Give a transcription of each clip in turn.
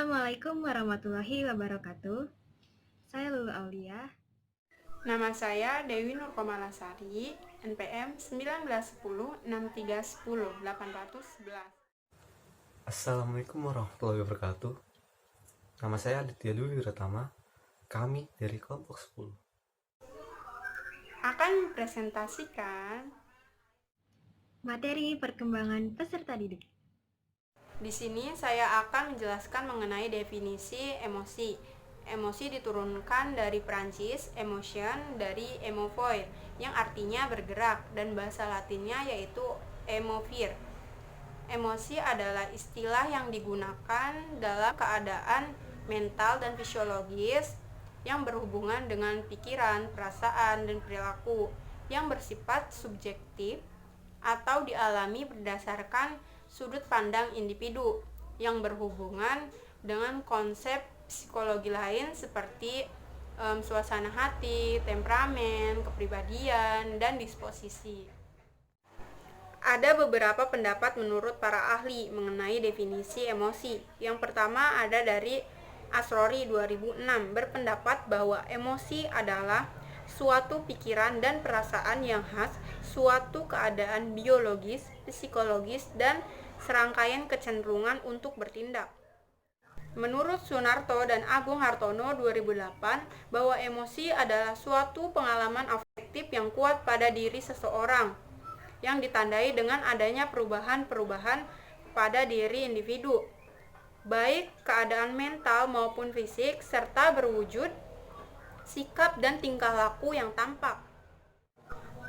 Assalamualaikum warahmatullahi wabarakatuh. Saya Lulu Aulia. Nama saya Dewi Nurkomalasari, NPM 19106310-811. Assalamualaikum warahmatullahi wabarakatuh. Nama saya Aditya Dwi Wiratama. Kami dari kelompok 10. Akan mempresentasikan Materi perkembangan peserta didik. di sini saya akan menjelaskan mengenai definisi emosi. Emosi diturunkan dari Prancis, emotion dari emovoir, yang artinya bergerak, dan bahasa Latinnya yaitu emovere. Emosi adalah istilah yang digunakan dalam keadaan mental dan fisiologis yang berhubungan dengan pikiran, perasaan, dan perilaku yang bersifat subjektif atau dialami berdasarkan sudut pandang individu yang berhubungan dengan konsep psikologi lain seperti suasana hati, temperamen, kepribadian, dan disposisi. Ada beberapa pendapat menurut para ahli mengenai definisi emosi. Yang pertama ada dari Asrori 2006 berpendapat bahwa emosi adalah suatu pikiran dan perasaan yang khas suatu keadaan biologis, psikologis, dan serangkaian kecenderungan untuk bertindak. Menurut Sunarto dan Agung Hartono 2008 bahwa emosi adalah suatu pengalaman afektif yang kuat pada diri seseorang yang ditandai dengan adanya perubahan-perubahan pada diri individu, baik keadaan mental maupun fisik, serta berwujud sikap dan tingkah laku yang tampak.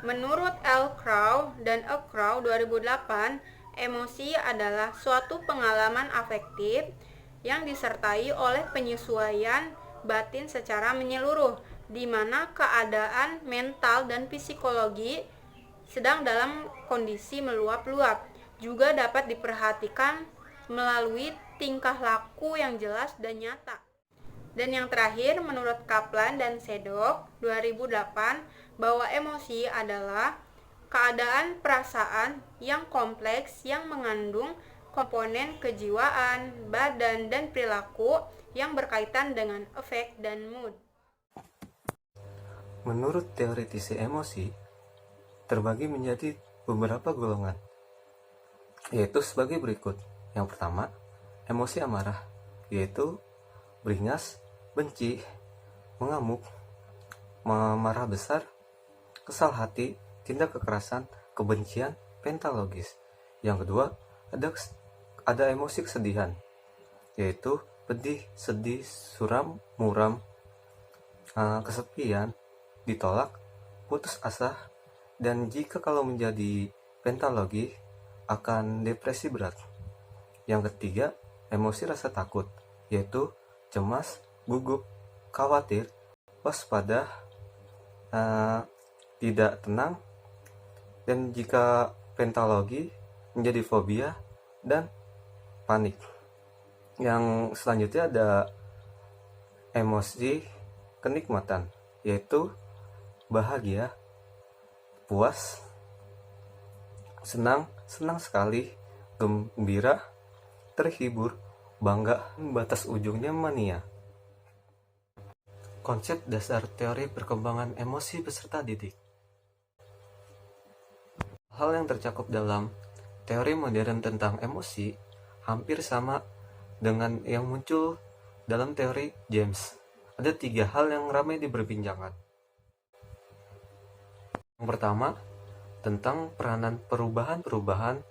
Menurut L. Crow dan E. Crow 2008, emosi adalah suatu pengalaman afektif yang disertai oleh penyesuaian batin secara menyeluruh, di mana keadaan mental dan psikologi sedang dalam kondisi meluap-luap. Juga dapat diperhatikan melalui tingkah laku yang jelas dan nyata. Dan yang terakhir, menurut Kaplan dan Sedok 2008, bahwa emosi adalah keadaan perasaan yang kompleks yang mengandung komponen kejiwaan, badan, dan perilaku yang berkaitan dengan efek dan mood. Menurut teoretisi emosi, terbagi menjadi beberapa golongan, yaitu sebagai berikut. Yang pertama, emosi amarah, yaitu beringas, benci, mengamuk, marah besar, kesal hati, tindak kekerasan, kebencian, pentalogis. Yang kedua, ada emosi kesedihan, yaitu pedih, sedih, suram, muram, kesepian, ditolak, putus asa, dan jika kalau menjadi pentalogi akan depresi berat. Yang ketiga, emosi rasa takut, yaitu cemas, gugup, khawatir, waspada, tidak tenang, dan jika pentalogi menjadi fobia dan panik. Yang selanjutnya ada emosi kenikmatan, yaitu bahagia, puas, senang sekali, gembira, terhibur, bangga, batas ujungnya mania. Konsep dasar teori perkembangan emosi peserta didik. Hal yang tercakup dalam teori modern tentang emosi hampir sama dengan yang muncul dalam teori James. Ada 3 hal yang ramai diperbincangkan. Yang pertama, tentang peranan perubahan-perubahan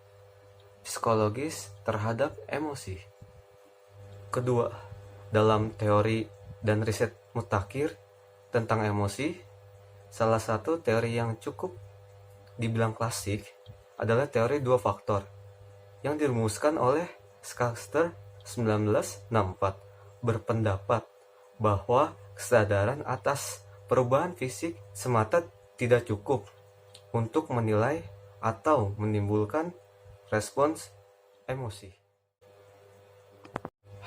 psikologis terhadap emosi. Kedua, dalam teori dan riset mutakhir tentang emosi, salah satu teori yang cukup dibilang klasik adalah teori 2 faktor yang dirumuskan oleh Schuster 1964, berpendapat bahwa kesadaran atas perubahan fisik semata tidak cukup untuk menilai atau menimbulkan respons emosi.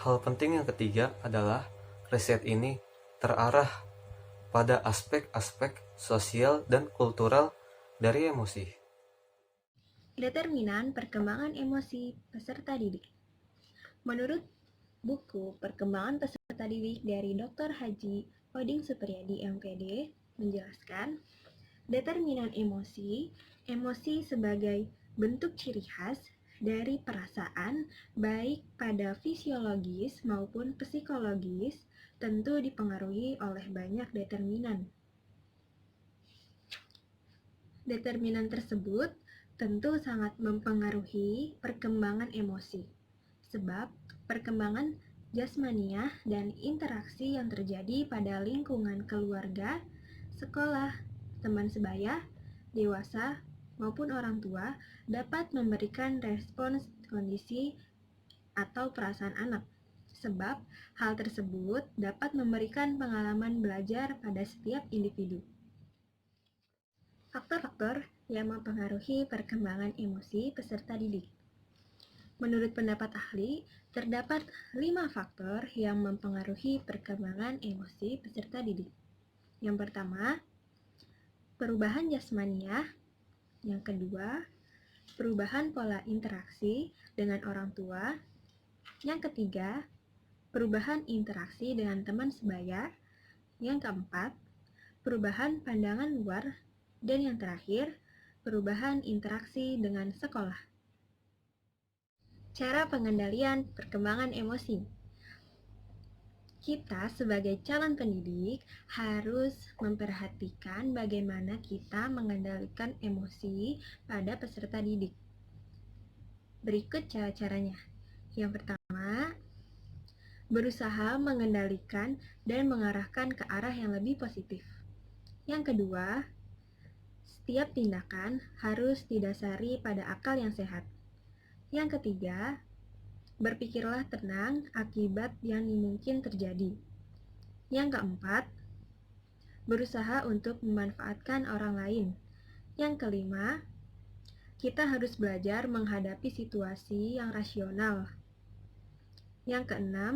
Hal penting yang ketiga adalah riset ini terarah pada aspek-aspek sosial dan kultural dari emosi. Determinan perkembangan emosi peserta didik. Menurut Buku Perkembangan Peserta Didik dari Dr. Haji Oding Supriyadi MPD menjelaskan, determinan emosi, emosi sebagai bentuk ciri khas dari perasaan baik pada fisiologis maupun psikologis tentu dipengaruhi oleh banyak determinan. Determinan tersebut tentu sangat mempengaruhi perkembangan emosi, sebab perkembangan jasmaniah dan interaksi yang terjadi pada lingkungan keluarga, sekolah, teman sebaya, dewasa, maupun orang tua dapat memberikan respons kondisi atau perasaan anak. Sebab hal tersebut dapat memberikan pengalaman belajar pada setiap individu. Faktor-faktor yang mempengaruhi perkembangan emosi peserta didik. Menurut pendapat ahli, terdapat 5 faktor yang mempengaruhi perkembangan emosi peserta didik. Yang pertama, perubahan jasmaniah. Yang kedua, perubahan pola interaksi dengan orang tua. Yang ketiga, perubahan interaksi dengan teman sebaya. Yang keempat, perubahan pandangan luar. Dan yang terakhir, perubahan interaksi dengan sekolah. Cara pengendalian perkembangan emosi. Kita sebagai calon pendidik harus memperhatikan bagaimana kita mengendalikan emosi pada peserta didik. Berikut cara-caranya. Yang pertama, berusaha mengendalikan dan mengarahkan ke arah yang lebih positif. Yang kedua, setiap tindakan harus didasari pada akal yang sehat. Yang ketiga, berpikirlah tenang akibat yang mungkin terjadi. Yang keempat, berusaha untuk memanfaatkan orang lain. Yang kelima, kita harus belajar menghadapi situasi yang rasional. Yang keenam,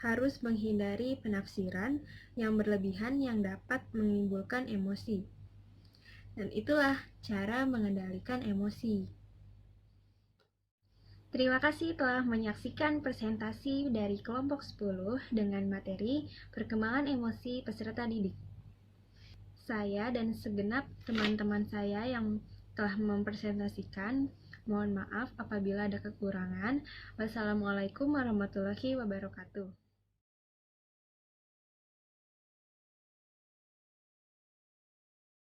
harus menghindari penafsiran yang berlebihan yang dapat menimbulkan emosi. Dan itulah cara mengendalikan emosi. Terima kasih telah menyaksikan presentasi dari kelompok 10 dengan materi perkembangan emosi peserta didik. Saya dan segenap teman-teman saya yang telah mempresentasikan, mohon maaf apabila ada kekurangan. Wassalamualaikum warahmatullahi wabarakatuh.